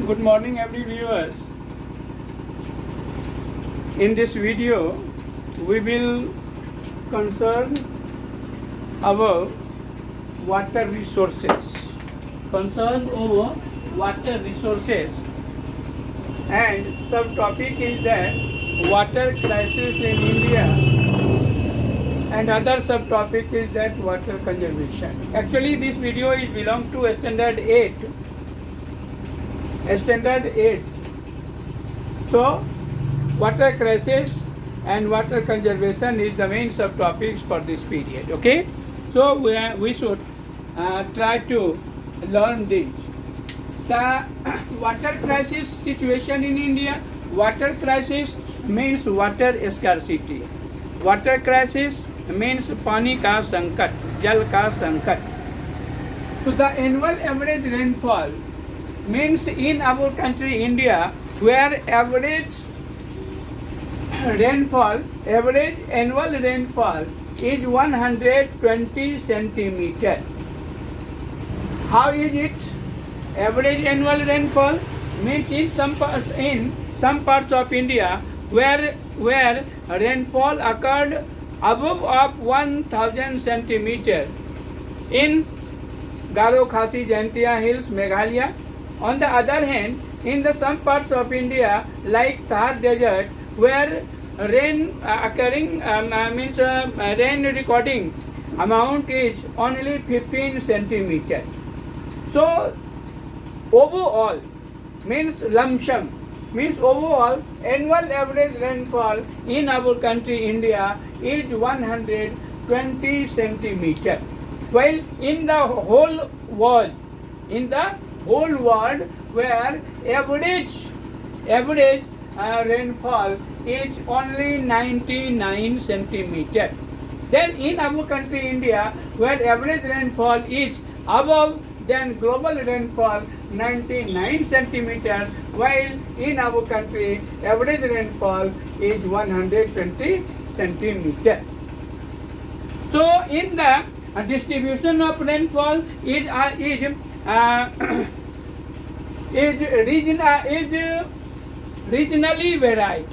Good morning, every viewers. In this video, we will concern our water resources. Concern over water resources, and subtopic is that water crisis in India, and other subtopic is that water conservation. Actually, this video is belong to standard 8. Standard 8. So, water crisis and water conservation is the main subtopics for this period. Okay, so we should try to learn this. The water crisis situation in India. Water crisis means water scarcity. Water crisis means पानी का संकट, जल का संकट. So the annual average rainfall means in our country India, where average annual rainfall is 120 centimeter. How is it? Average annual rainfall means in some parts of India where rainfall occurred above of 1000 centimeter in Garo Khasi Jaintia Hills, Meghalaya. On the other hand, in the some parts of India like Thar Desert, where rain rain recording amount is only 15 centimeter. So overall means lump sum means overall annual average rainfall in our country India is 120 centimeter, while in the whole world where average rainfall is only 99 centimeter. Then in our country India, where average rainfall is above than global rainfall 99 centimeter, while in our country average rainfall is 120 centimeter. So in the distribution of rainfall is regionally varied.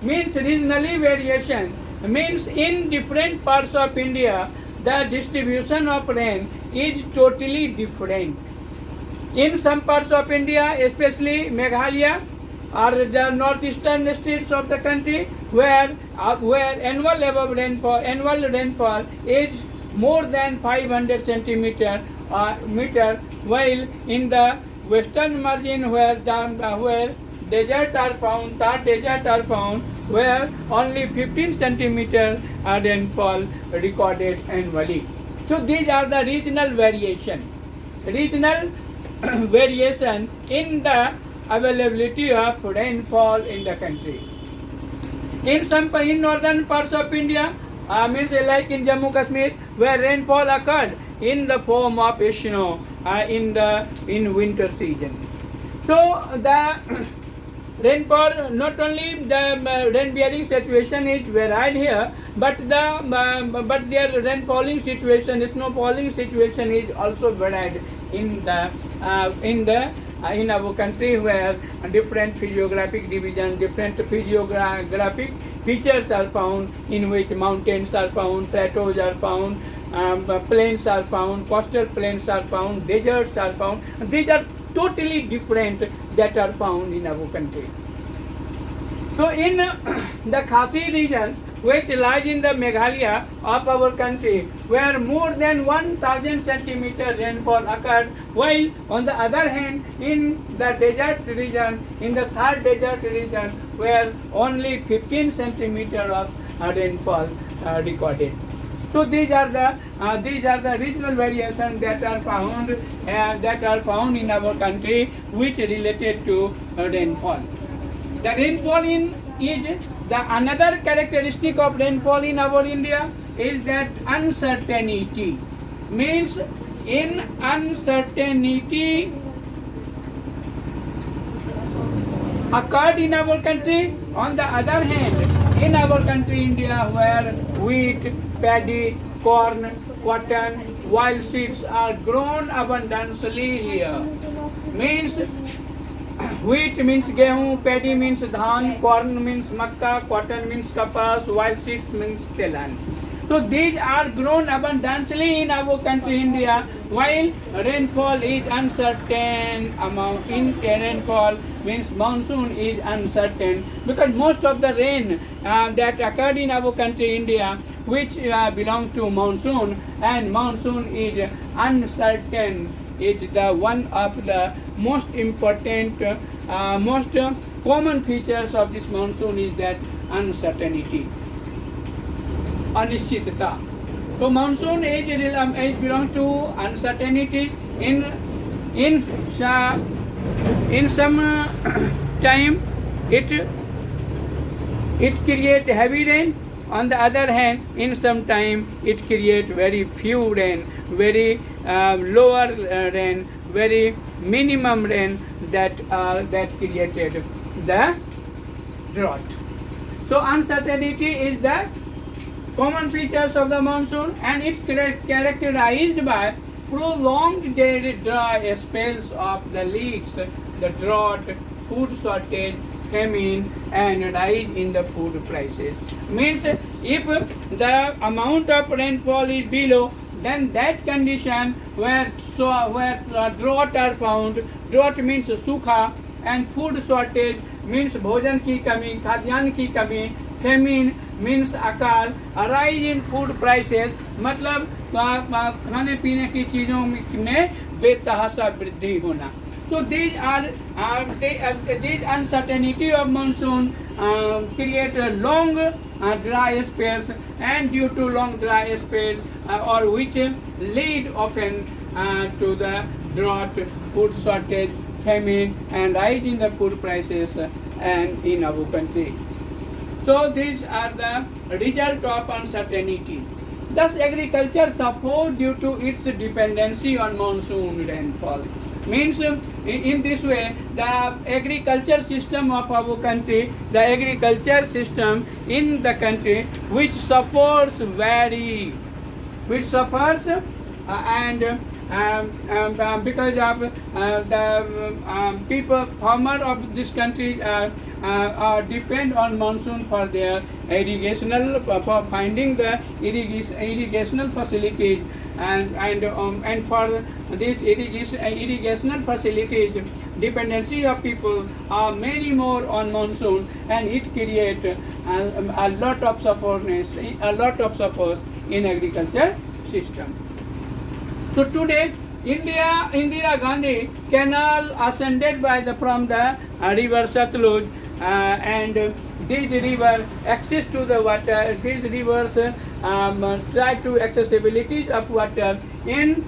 Means regionally variation means in different parts of India the distribution of rain is totally different. In some parts of India, especially Meghalaya or the northeastern states of the country, where annual rainfall is more than 500 centimeter meter, while in the western margin where deserts are found, where only 15 centimeter rainfall recorded annually. So these are the regional variation in the availability of rainfall in the country. In northern parts of India, means like in Jammu Kashmir, where rainfall occurred in the form of snow in winter season. So the rainfall, not only the rain-bearing situation is varied here, but their rainfalling situation, snowfalling situation is also varied in our country, where different physiographic divisions, different physiographic features are found, in which mountains are found, plateaus are found, plains are found, coastal plains are found, deserts are found. These are totally different that are found in our country. So in the Khasi region, which lies in the Meghalaya of our country, where more than 1000 centimeter rainfall occurred, while on the other hand in the desert region, in the Thar Desert region, where only 15 centimeter of rainfall recorded. So these are the regional variations that are found in our country, which related to rainfall. The rainfall is another characteristic of rainfall in our India is that uncertainty. Means in uncertainty occurred in our country. On the other hand, in our country India, where wheat, paddy, corn, cotton, wild seeds are grown abundantly here, means Wheat means gehu, paddy means dhan, corn means makka, cotton means kapas, while seeds means telan. So these are grown abundantly in our country India, while rainfall is uncertain amount. In rainfall means monsoon is uncertain, because most of the rain that occurred in our country India, which belong to monsoon, and monsoon is uncertain, is the one of the most important, most common features of this monsoon is that uncertainty, अनिश्चितता. So monsoon age belong to uncertainty. In some time it create heavy rain. On the other hand, in some time it create very few rain, very lower rain, very minimum rain that created the drought. So uncertainty is the common features of the monsoon, and it's characterized by prolonged dry spells of the leaks, the drought, food shortage, famine, and rise in the food prices. Means if the amount of rainfall is below, then that condition where drought are found, drought means सूखा, and food shortage means भोजन की कमी, खाद्यान्न की कमी, famine means अकाल, a rise in food prices मतलब खाने पीने की चीज़ों में बेतहाशा वृद्धि होना. So these uncertainty of monsoon create a long dry spells, and due to long dry spells or which lead often to the drought, food shortage, famine, and rise in the food prices and in our country. So these are the result of uncertainty. Thus agriculture suffers due to its dependency on monsoon rainfall. Means in this way the agriculture system of our country, the agriculture system in the country which suffers because of the people, farmer of this country depend on monsoon for their irrigational, for finding the irrigational facilities, and for this irrigational facilities, dependency of people are many more on monsoon, and it creates a lot of suffers in agriculture system. So today, Indira Gandhi Canal ascended from the river Satluj, and this river access to the water. These rivers try to accessibility of water in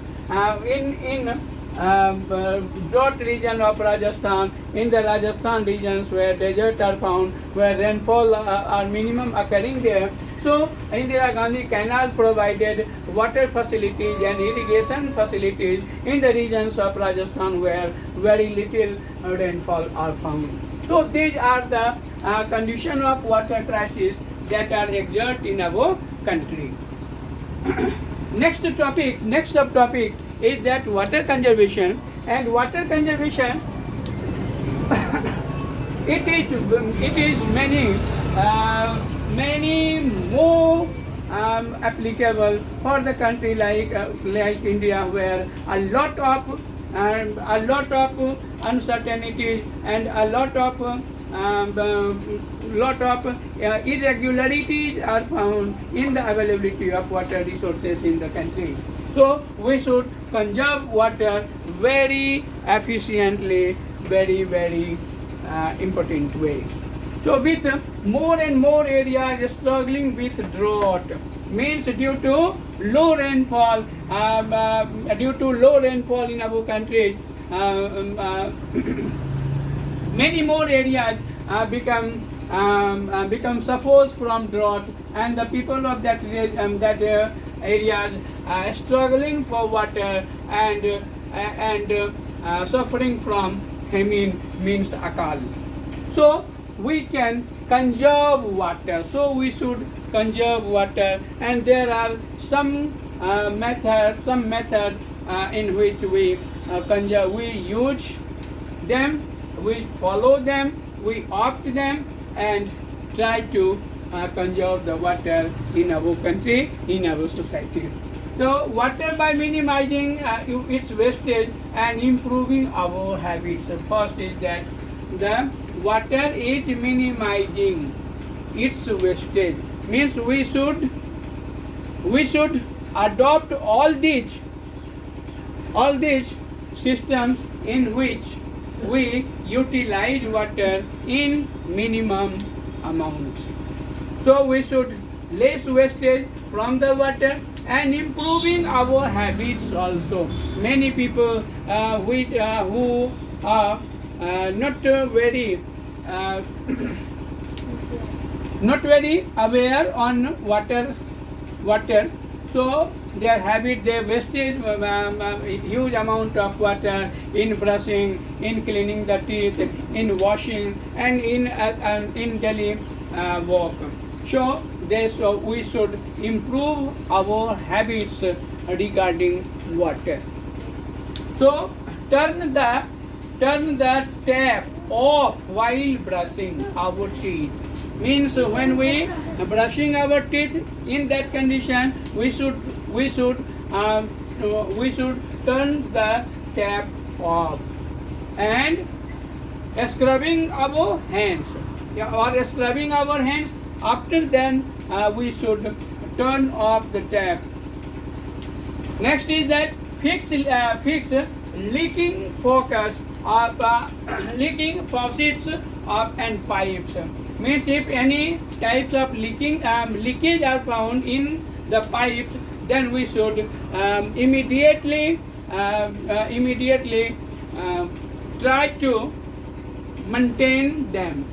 drought region of Rajasthan, in the Rajasthan regions where deserts are found, where rainfall are minimum occurring there. So Indira Gandhi Canal provided water facilities and irrigation facilities in the regions of Rajasthan where very little rainfall are found. So these are the condition of water crisis that are exert in our country. Next subtopic is that water conservation, and water conservation it is many more applicable for the country like India, where a lot of uncertainty and a lot of irregularities are found in the availability of water resources in the country. So we should conserve water very efficiently, very important way. So with more and more areas struggling with drought, means due to low rainfall in our country, many more areas become suffers from drought, and the people of that areas are struggling for water and suffering from famine, means akal. So we can conserve water. So we should conserve water, and there are some method in which we use them. we follow them, we opt them, and try to conserve the water in our country, in our society. So water by minimizing its wastage and improving our habits. The first is that the water is minimizing its wastage. Means we should adopt all these systems in which we utilize water in minimum amounts. So we should less wastage from the water and improving our habits also. Many people who are not very not very aware on water, so their habit, they wastage huge amount of water in brushing, in cleaning the teeth, in washing, and in daily walk. So we should improve our habits regarding water. So turn the tap off while brushing our teeth. Means when we brushing our teeth, in that condition we should turn the tap off, and scrubbing our hands, or scrubbing our hands. After then we should turn off the tap. Next is that fix leaking faucets and pipes. Means if any types of leakage are found in the pipes, then we should immediately try to maintain them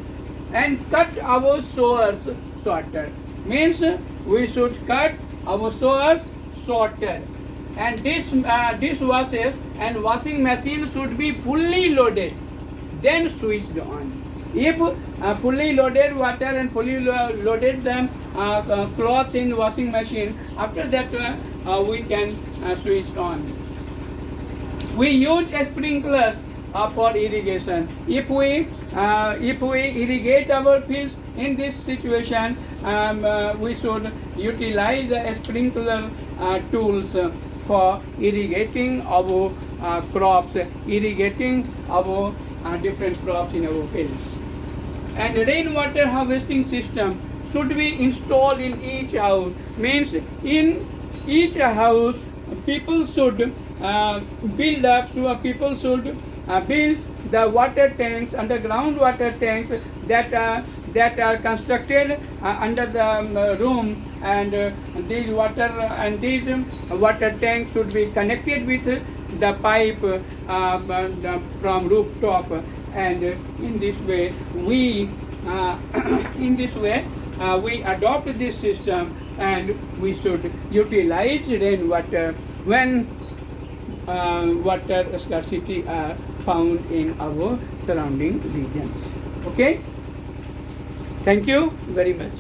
and cut our showers shorter. Means we should cut our showers shorter, and dishwashers and washing machine should be fully loaded, then switched on. If fully loaded water and fully loaded clothes in washing machine, after that we can switch on. We use sprinklers for irrigation. If we irrigate our fields in this situation, we should utilize the sprinkler tools for irrigating our crops, irrigating our different crops in our fields. And rainwater harvesting system should be installed in each house. Means in each house people should build the water tanks, underground water tanks that are constructed under the room, and these water tanks should be connected with the pipe from rooftop, and in this way we adopt this system, and we should utilize rainwater when water scarcity are found in our surrounding regions. Okay? Thank you very much.